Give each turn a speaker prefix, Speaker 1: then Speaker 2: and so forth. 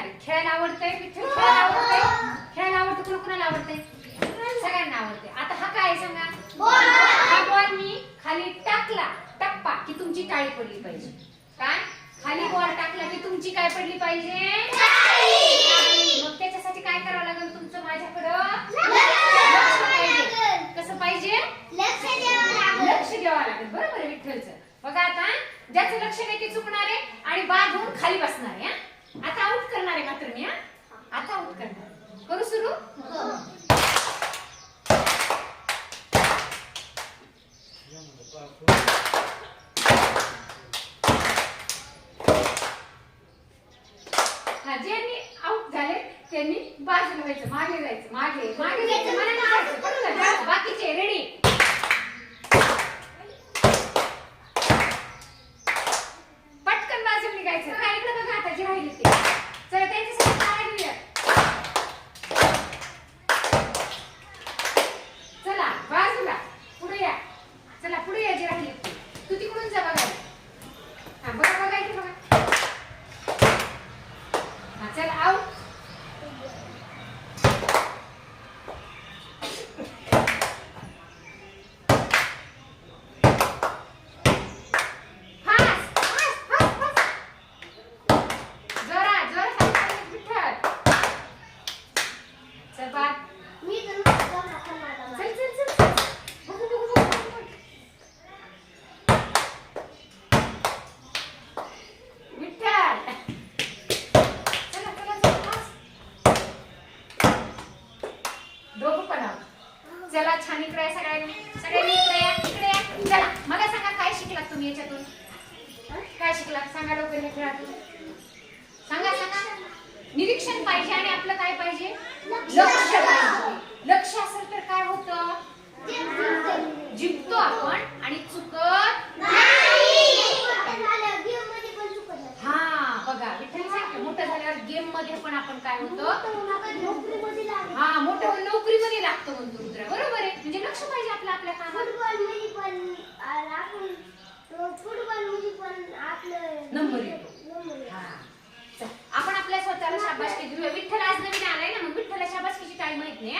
Speaker 1: आहे. खेळायला आवडतंय, विठ्ठल खेळायला आवडतंय, खेळायला आवडतं, कोणाला आवडतंय? सगळ्यांना आवडते. आता हा काय आहे सांगा? हा बॉल मी खाली टाकला, टप्पा की तुमची टाळी पडली पाहिजे. काय? खाली बॉल टाकला की तुमची काय पडली पाहिजे? मग त्याच्यासाठी काय करावं लागेल तुमचं? माझ्याकडं लक्ष पाहिजे. कसं पाहिजे? लक्ष द्यावं लागेल. बरोबर आहे विठ्ठलचं. बघा आता ज्याचं लक्ष नाही ते चुकणार आहे आणि बाद होऊन खाली बसणार आहे. आता आउट करणार आहे मात्र मी. आता आउट करणार. करू सुरू? ज्यांनी आउट झाले त्यांनी बाजूला व्हायचं, मागे जायचं, मागे मागे जायचं, मला नाही जायचं. बाकीचे रेडी? पटकन बाजूला निघायचं. काय इकडे बघा आता जे राहिले ते. चला त्यांच्यासाठी टाळ्या घेऊया. चला बाजूला पुढे या. चला पुढे या जे राहिले ते. तू तिकडून जा बघा. हा बघा बघा इथे बघा. हा चल आउट. चला छान इकडे आहे सगळ्यांनी. सगळ्यांनी इकडे या, इकडे या. चला मला सांगा काय शिकलात तुम्ही याच्यातून? काय शिकलात सांगा लवकर खेळातून. सांगा सांगा. निरीक्षण पाहिजे आणि आपलं काय पाहिजे? लक्ष पाहिजे. लक्ष असेल तर काय होतं? जिंकतो आपण आणि चुकत नाही. हा बघा विठ्ठल सांगतो मोठं झाल्यावर गेम मध्ये पण आपण काय होतो? हा मोठं नोकरीमध्ये लागतो म्हणतो रुद्र. बरोबर आहे. म्हणजे लक्ष पाहिजे आपलं आपल्या कामात. नंबर येतो. हा आपण आपल्या स्वतःला शाबासकी देऊया. विठ्ठल आज नवीन आलाय ना, मग विठ्ठला शाबासकीची टाळी माहित नाही.